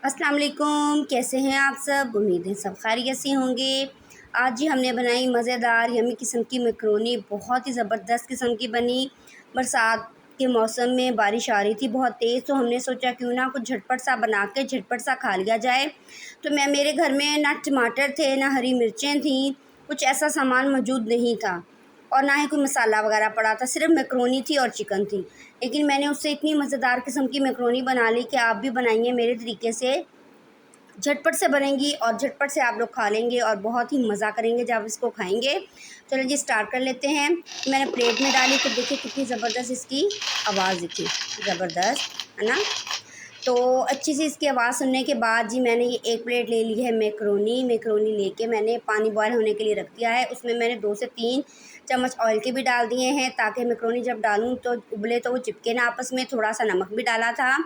अस्सलाम वालेकुम, कैसे हैं आप सब। उम्मीद है सब खैरियत से होंगे। आज जी हमने बनाई मज़ेदार यमी किस्म की मैकरोनी, बहुत ही ज़बरदस्त किस्म की बनी। बरसात के मौसम में बारिश आ रही थी बहुत तेज़, तो हमने सोचा क्यों ना कुछ झटपट सा बना के झटपट सा खा लिया जाए। तो मेरे घर में ना टमाटर थे, ना हरी मिर्चें थीं, कुछ ऐसा सामान मौजूद नहीं था और ना ही कोई मसाला वगैरह पड़ा था, सिर्फ मैकरोनी थी और चिकन थी। लेकिन मैंने उससे इतनी मज़ेदार किस्म की मैकरोनी बना ली कि आप भी बनाइए मेरे तरीके से। झटपट से बनेंगी और झटपट से आप लोग खा लेंगे और बहुत ही मज़ा करेंगे जब इसको खाएंगे। चलो जी स्टार्ट कर लेते हैं। मैंने प्लेट में डाली तो देखिए कितनी ज़बरदस्त इसकी आवाज़, देखिए ज़बरदस्त है ना। तो अच्छी सी इसकी आवाज़ सुनने के बाद जी मैंने ये एक प्लेट ले ली है मैकरोनी लेके मैंने पानी बॉयल होने के लिए रख दिया है। उसमें मैंने 2 से 3 चम्मच ऑयल के भी डाल दिए हैं, ताकि मैकरोनी जब डालूँ तो उबले तो वो चिपके ना आपस में। थोड़ा सा नमक भी डाला था।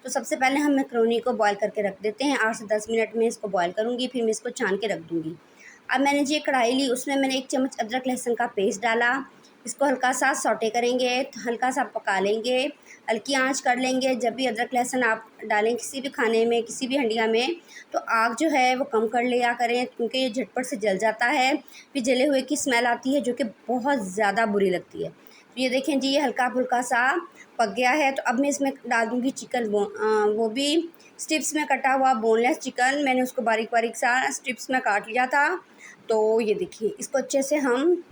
तो सबसे पहले हम मैकरोनी को बॉयल करके रख देते हैं। 8 से 10 मिनट में इसको बॉयल करूँगी, फिर मैं इसको छान के रख दूँगी। अब मैंने जी कढ़ाई ली, उसमें मैंने 1 चम्मच अदरक लहसुन का पेस्ट डाला। इसको हल्का सा सौटे करेंगे, हल्का सा पका लेंगे, हल्की आंच कर लेंगे। जब भी अदरक लहसुन आप डालें किसी भी खाने में, किसी भी हंडिया में, तो आग जो है वो कम कर लिया करें, क्योंकि ये झटपट से जल जाता है। फिर जले हुए की स्मेल आती है जो कि बहुत ज़्यादा बुरी लगती है। तो ये देखें जी, ये हल्का फुल्का सा पक गया है। तो अब मैं इसमें डाल दूँगी चिकन, वो भी स्ट्रिप्स में कटा हुआ बोनलेस चिकन। मैंने उसको बारीक बारीक सा स्ट्रिप्स में काट लिया था। तो ये देखिए, इसको अच्छे से हम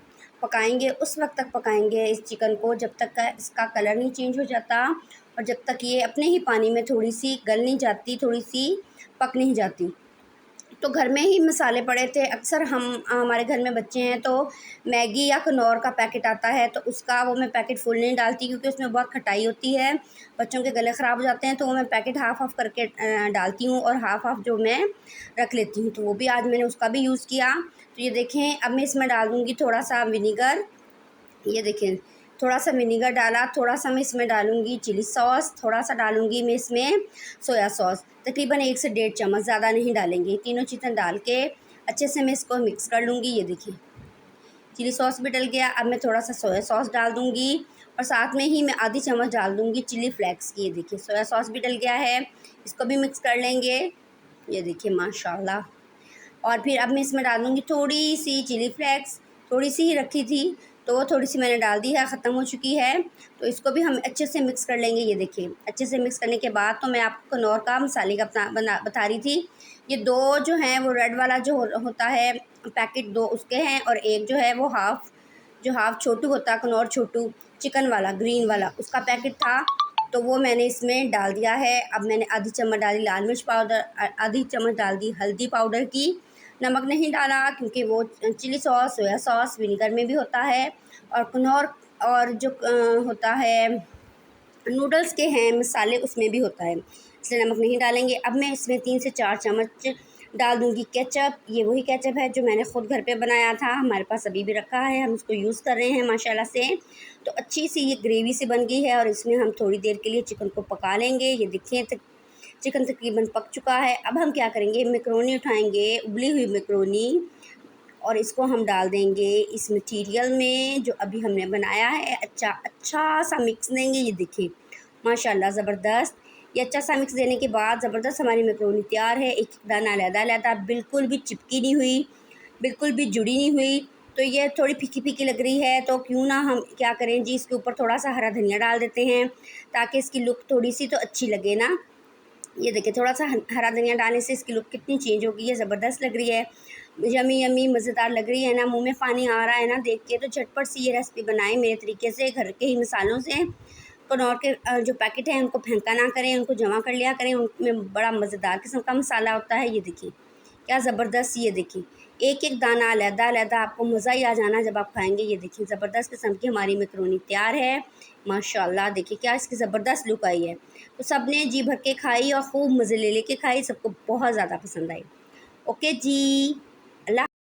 पकाएंगे, उस वक्त तक पकाएंगे इस चिकन को जब तक का इसका कलर नहीं चेंज हो जाता और जब तक ये अपने ही पानी में थोड़ी सी गल नहीं जाती, थोड़ी सी पक नहीं जाती। तो घर में ही मसाले पड़े थे। अक्सर हमारे घर में बच्चे हैं तो मैगी या कनौर का पैकेट आता है, तो उसका वो मैं पैकेट फुल नहीं डालती, क्योंकि उसमें बहुत खटाई होती है, बच्चों के गले ख़राब हो जाते हैं। तो वो मैं पैकेट हाफ़ हाफ़ करके डालती हूँ और हाफ़ हाफ़ जो मैं रख लेती हूँ। तो वो भी आज मैंने उसका भी यूज़ किया। तो ये देखें, अब मैं इसमें डाल दूँगी थोड़ा सा विनीगर। ये देखें, थोड़ा सा विनीगर डाला, थोड़ा सा मैं इसमें डालूँगी चिली सॉस, थोड़ा सा डालूँगी मैं इसमें सोया सॉस, तकरीबन 1 से 1.5 चम्मच, ज़्यादा नहीं डालेंगे। तीनों चीज़ें डाल के अच्छे से मैं इसको मिक्स कर लूँगी। ये देखिए, चिली सॉस भी डल गया। अब मैं थोड़ा सा सोया सॉस डाल दूँगी और साथ में ही मैं आधी चम्मच डाल दूँगी चिली फ्लेक्स की। ये देखिए, सोया सॉस भी डल गया है, इसको भी मिक्स कर लेंगे। ये देखिए माशाल्लाह। और फिर अब मैं इसमें डाल दूँगी थोड़ी सी चिली फ्लेक्स, थोड़ी सी ही रखी थी, तो वो थोड़ी सी मैंने डाल दी है, ख़त्म हो चुकी है। तो इसको भी हम अच्छे से मिक्स कर लेंगे। ये देखिए, अच्छे से मिक्स करने के बाद तो मैं आपको कनौर का मसाले का बता रही थी। ये 2 जो हैं वो रेड वाला जो होता है पैकेट, 2 उसके हैं और एक जो है वो हाफ़ छोटू होता है, कनौर छोटू चिकन वाला ग्रीन वाला, उसका पैकेट था। तो वो मैंने इसमें डाल दिया है। अब मैंने आधी चम्मच डाली लाल मिर्च पाउडर, आधी चम्मच डाल दी हल्दी पाउडर की। नमक नहीं डाला क्योंकि वो chilli sauce, soya sauce vinegar में भी होता है और कनौर और जो होता है नूडल्स के हैं मसाले, उसमें भी होता है, इसलिए नमक नहीं डालेंगे। अब मैं इसमें 3 से 4 चम्मच डाल दूँगी केचप। ये वही केचप है जो मैंने ख़ुद घर पे बनाया था, हमारे पास अभी भी रखा है, हम उसको यूज़ कर रहे हैं माशाल्लाह से। तो अच्छी सी ये ग्रेवी सी बन गई है और इसमें हम थोड़ी देर के लिए चिकन को पका लेंगे। ये देखिए, चिकन तकरीबन पक चुका है। अब हम क्या करेंगे, मैकरोनी उठाएँगे, उबली हुई मैकरोनी, और इसको हम डाल देंगे इस मटीरियल में जो अभी हमने बनाया है। अच्छा सा मिक्स देंगे। ये देखिए माशाल्लाह ज़बरदस्त। ये अच्छा सा मिक्स देने के बाद ज़बरदस्त हमारी मैकरोनी तैयार है। एक दाना अलग-अलग, बिल्कुल भी चिपकी नहीं हुई, बिल्कुल भी जुड़ी नहीं हुई। तो ये थोड़ी फीकी-फीकी लग रही है, तो क्यों ना हम क्या करें जी, इसके ऊपर थोड़ा सा हरा धनिया डाल देते हैं, ताकि इसकी लुक थोड़ी सी तो अच्छी लगे ना। ये देखिए, थोड़ा सा हरा धनिया डालने से इसकी लुक कितनी चेंज हो गई है, ज़बरदस्त लग रही है, यमी यमी मज़ेदार लग रही है ना। मुंह में पानी आ रहा है ना देख के। तो झटपट सी ये रेसिपी बनाएं मेरे तरीके से, घर के ही मसालों से। कनौर के जो पैकेट हैं उनको फेंका ना करें, उनको जमा कर लिया करें, उनमें बड़ा मज़ेदार किस्म का मसाला होता है। ये देखिए क्या ज़बरदस्त, ये देखिए एक एक दाना अलहदा-अलहदा, आपको मज़ा ही आ जाना जब आप खाएँगे। ये देखिए ज़बरदस्त किस्म की हमारी मैकरोनी तैयार है माशाल्लाह। देखिए क्या इसकी ज़बरदस्त लुक आई है। तो सब ने जी भर के खाई और खूब मज़े ले लेके खाई, सबको बहुत ज़्यादा पसंद आई। ओके जी।